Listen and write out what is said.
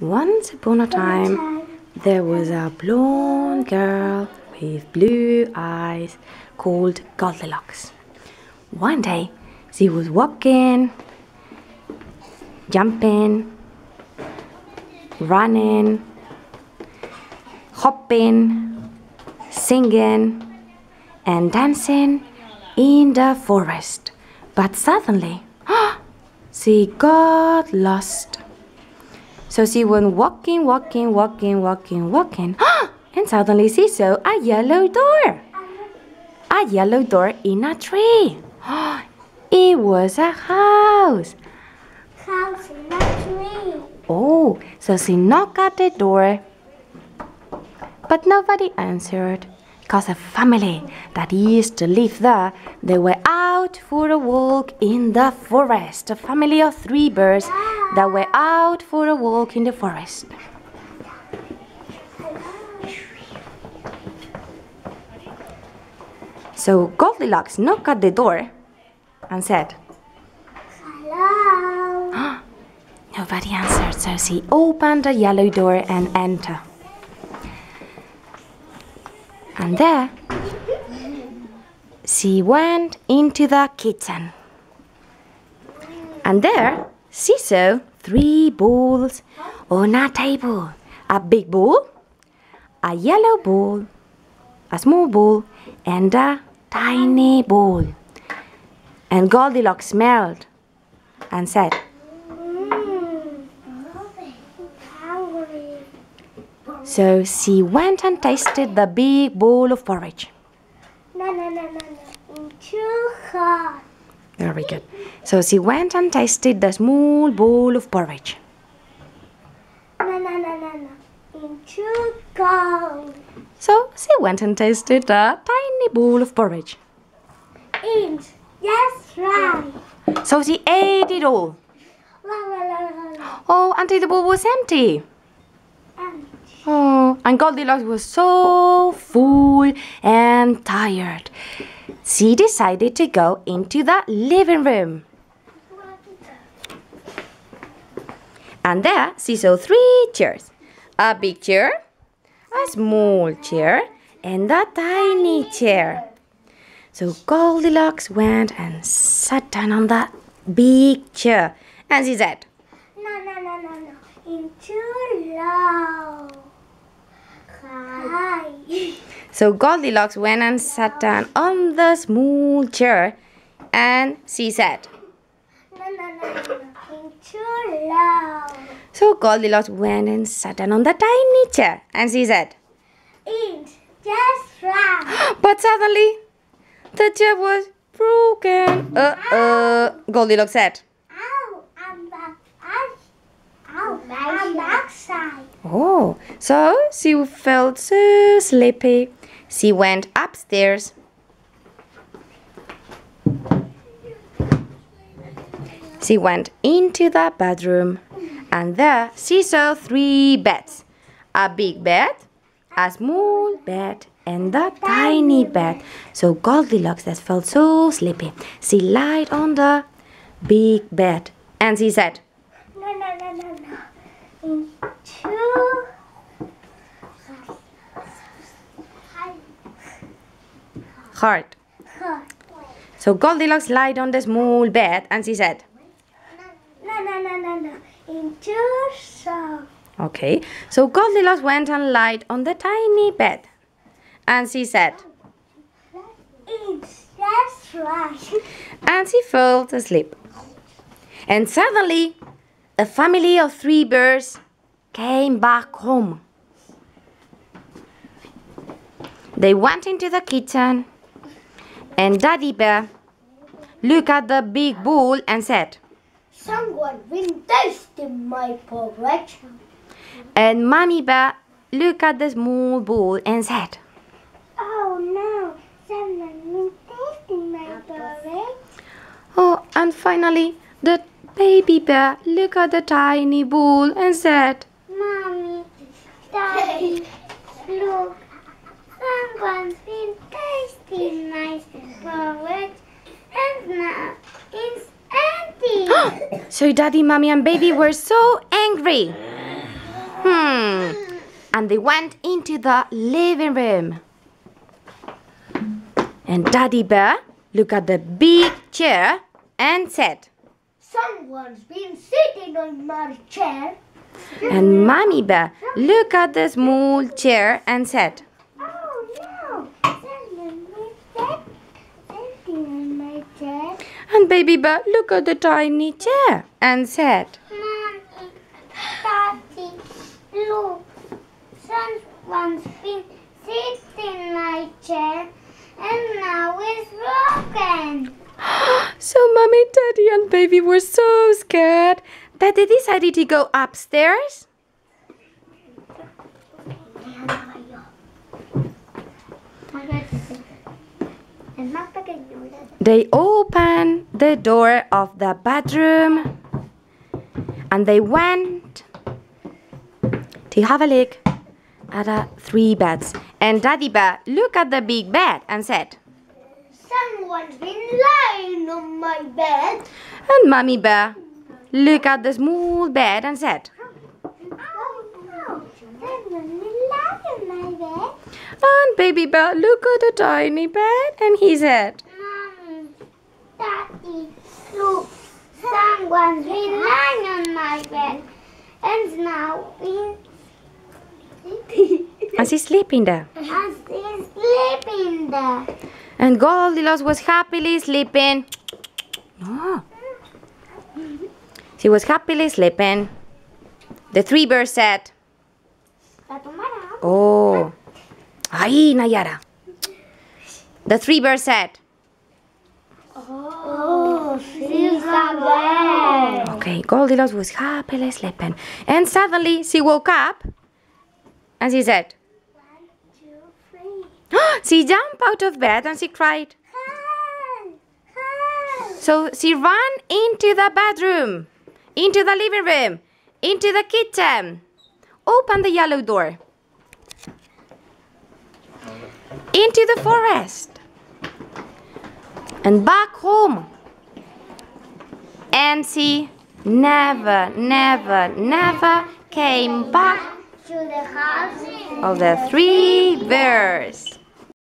Once upon a time, there was a blonde girl with blue eyes called Goldilocks. One day, she was walking, jumping, running, hopping, singing, and dancing in the forest. But suddenly, she got lost. So she went walking, and suddenly she saw a yellow door. A yellow door in a tree. It was a house. House in a tree. Oh, so she knocked at the door. But nobody answered, because a family that used to live there, they were out for a walk in the forest. A family of 3 birds that were out for a walk in the forest. So Goldilocks knocked at the door and said, Hello. Nobody answered, so she opened the yellow door and entered. And there, she went into the kitchen. And there, she saw 3 bowls on a table. A big bowl, a yellow bowl, a small bowl, and a tiny bowl. And Goldilocks smelled and said, Hungry. so she went and tasted the big bowl of porridge. No. It's too hot. Very good. So she went and tasted the small bowl of porridge. No. It's too cold. So she went and tasted the tiny bowl of porridge. It's just right. So she ate it all. La. Oh, until the bowl was empty. And Oh, and Goldilocks was so full and tired. She decided to go into the living room. And there she saw 3 chairs. A big chair, a small chair, and a tiny chair. So Goldilocks went and sat down on that big chair. And she said, No. It's too low. Hi. so Goldilocks went and sat down on the small chair. And she said, No. It's too low. so Goldilocks went and sat down on the tiny chair. And she said, It's just right. but suddenly the chair was broken. Goldilocks said, Ow, I'm back. Ow, I'm backside. oh, so she felt so sleepy. She went upstairs. She went into the bedroom, and there she saw 3 beds. A big bed, a small bed, and a tiny bed. So Goldilocks that felt so sleepy. She lied on the big bed, and she said, No. It's too hard. hot. So Goldilocks lied on the small bed, and she said, No. It's too soft. okay. So Goldilocks went and lied on the tiny bed, and she said, It's just right. and she fell asleep. And suddenly, a family of 3 birds came back home. They went into the kitchen, and Daddy Bear looked at the big bowl and said, Someone been tasting my porridge. and Mommy Bear looked at the small bowl and said, Oh no, someone been tasting my porridge. oh, and finally, the baby bear looked at the tiny bowl and said, Mommy, Daddy, look, someone's been tasting my porridge, and now it's empty. so Daddy, Mommy, and Baby were so angry. And they went into the living room. And Daddy Bear looked at the big chair and said, Someone's been sitting on my chair. and Mommy Bear looked at the small chair and said, Oh no, someone is sitting on my chair. and Baby Bear looked at the tiny chair and said, Mommy, Daddy, look, someone's been sitting in my chair and now it's broken. So Mommy, Daddy and Baby were so scared that they decided to go upstairs. They opened the door of the bedroom and they went to have a look at the 3 beds. And Daddy Bear looked at the big bed and said, Someone's been lying on my bed. and Mommy Bear looked at the small bed and said, Oh no, someone's been lying on my bed. and Baby Bear looked at the tiny bed and he said, Mommy, Daddy, look, someone's been lying on my bed and now and she's sleeping there. I'm still sleeping there. And Goldilocks was happily sleeping. No. She was happily sleeping. The 3 bears said, oh. Ahí, Nayara. The 3 bears said, Oh, Isabel. okay, Goldilocks was happily sleeping. And suddenly she woke up and she said, 1, 2, 3. she jumped out of bed and she cried. Help! Help! So she ran into the bedroom, into the living room, into the kitchen, opened the yellow door, into the forest, and back home. And she never, never, never came back To the house. of the 3 bears.